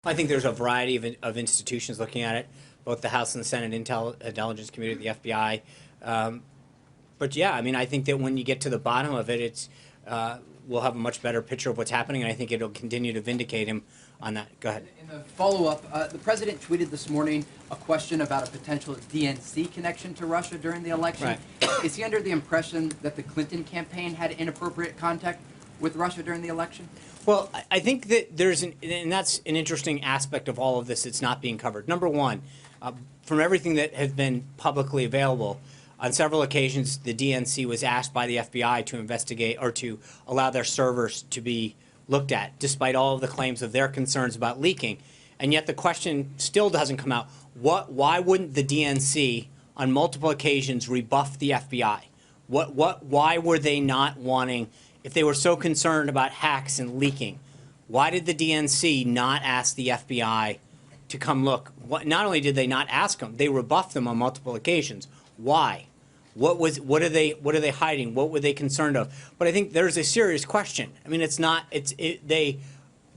I think there's a variety of institutions looking at it, both the House and the Senate Intelligence Committee, the FBI. But yeah, I mean, I think that when you get to the bottom of it, we'll have a much better picture of what's happening, and I think it'll continue to vindicate him on that. Go ahead. In the follow-up, the president tweeted this morning a question about a potential DNC connection to Russia during the election. Right. Is he under the impression that the Clinton campaign had inappropriate contact with Russia during the election? Well, I think that and that's an interesting aspect of all of this that's not being covered. Number one, from everything that has been publicly available, on several occasions the DNC was asked by the FBI to investigate or to allow their servers to be looked at, despite all of the claims of their concerns about leaking. And yet the question still doesn't come out. Why wouldn't the DNC on multiple occasions rebuff the FBI? Why were they not wanting, if they were so concerned about hacks and leaking, why did the DNC not ask the FBI to come look? Not only did they not ask them, they rebuffed them on multiple occasions. Why? What are they hiding? What were they concerned of? But I think there's a serious question. I mean,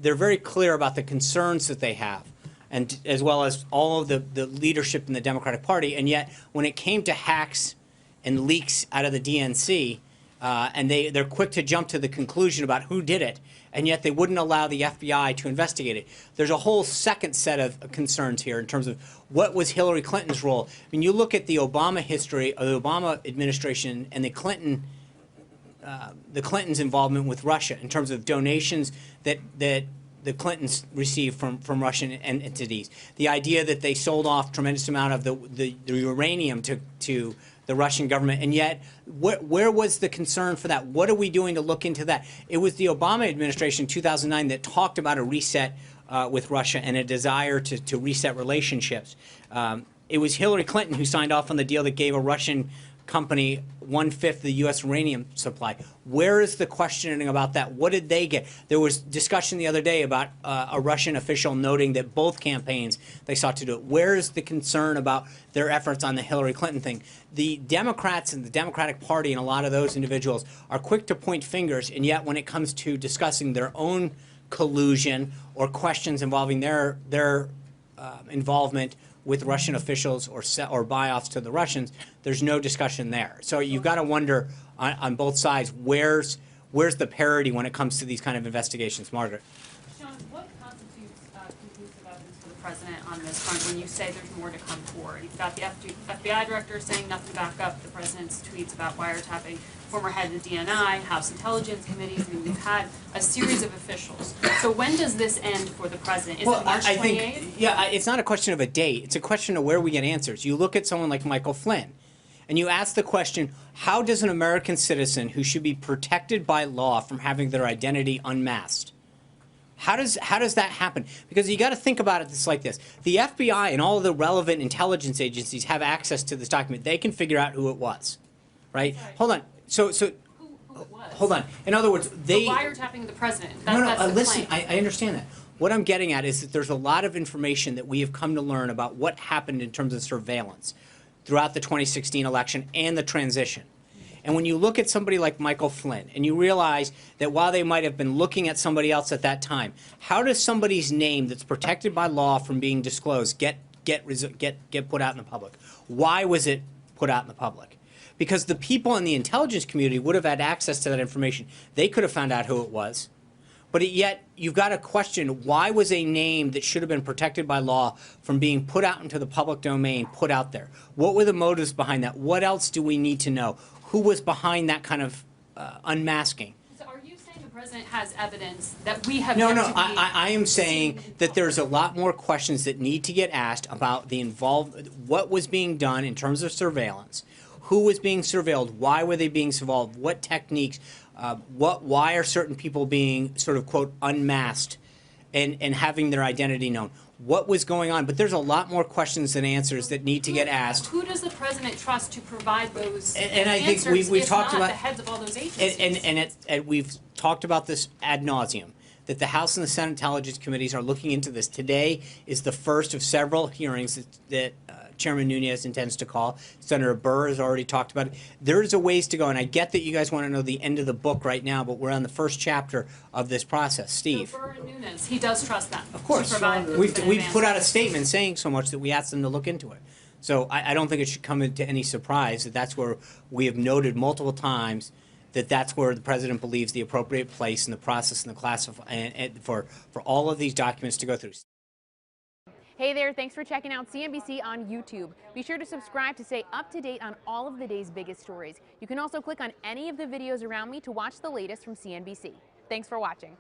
they're very clear about the concerns that they have, and as well as all of the leadership in the Democratic Party. And yet, when it came to hacks and leaks out of the DNC, and they're quick to jump to the conclusion about who did it, and yet they wouldn't allow the FBI to investigate it. There's a whole second set of concerns here in terms of what was Hillary Clinton's role. I mean, you look at the Obama history, of the Obama administration, and the Clintons' involvement with Russia in terms of donations that the Clintons received from Russian entities. The idea that they sold off a tremendous amount of the uranium to the Russian government, and yet where was the concern for that? What are we doing to look into that? It was the Obama administration in 2009 that talked about a reset with Russia and a desire to reset relationships. It was Hillary Clinton who signed off on the deal that gave a Russian company 1/5 of the U.S. uranium supply. Where is the questioning about that? What did they get? There was discussion the other day about a Russian official noting that both campaigns they sought to do it. Where is the concern about their efforts on the Hillary Clinton thing? The Democrats and the Democratic Party and a lot of those individuals are quick to point fingers, and yet when it comes to discussing their own collusion or questions involving their involvement with Russian officials or buy-offs to the Russians, there's no discussion there. So you've got to wonder on both sides, where's the parity when it comes to these kind of investigations? Margaret. Sean, what constitutes conclusive evidence for the president on this front when you say there's more to come forward? You've got the FBI director saying nothing to back up the president's tweets about wiretapping former head of the DNI, House Intelligence Committees. I mean, we've had a series of officials. So when does this end for the president? Is it March 28th? I think, yeah, it's not a question of a date. It's a question of where we get answers. You look at someone like Michael Flynn, and you ask the question, how does an American citizen who should be protected by law from having their identity unmasked, how does that happen? Because you got to think about it like this. The FBI and all of the relevant intelligence agencies have access to this document. They can figure out who it was, right? Sorry. Hold on. So who it was? Hold on. In other words, they... So wiretapping the president. Listen, I understand that. What I'm getting at is that there's a lot of information that we have come to learn about what happened in terms of surveillance throughout the 2016 election and the transition. And when you look at somebody like Michael Flynn and you realize that while they might have been looking at somebody else at that time, how does somebody's name that's protected by law from being disclosed get put out in the public? Why was it put out in the public? Because the people in the intelligence community would have had access to that information. They could have found out who it was. But yet, you've got to question, why was a name that should have been protected by law from being put out into the public domain put out there? What were the motives behind that? What else do we need to know? Who was behind that kind of unmasking? So are you saying the president has evidence that we have No, I am saying that there's a lot more questions that need to get asked about what was being done in terms of surveillance. Who was being surveilled? Why were they being surveilled? What techniques? Why are certain people being sort of, quote, unmasked and having their identity known? What was going on? But there's a lot more questions than answers that need to get asked. Who does the president trust to provide those and I answers think we've talked not about the heads of all those agencies? And we've talked about this ad nauseum, that the House and the Senate Intelligence Committees are looking into this. Today is the first of several hearings that Chairman Nunes intends to call. Senator Burr has already talked about it. There's a ways to go, and I get that you guys want to know the end of the book right now, but we're on the first chapter of this process. Steve. So Burr and Nunes, he does trust them. Of course. To provide the We've definitive put out a answers. statement saying so much that we asked them to look into it. So I don't think it should come into any surprise that that's where we have noted multiple times that that's where the president believes the appropriate place in the process and the and for all of these documents to go through. Hey there, thanks for checking out CNBC on YouTube. Be sure to subscribe to stay up to date on all of the day's biggest stories. You can also click on any of the videos around me to watch the latest from CNBC. Thanks for watching.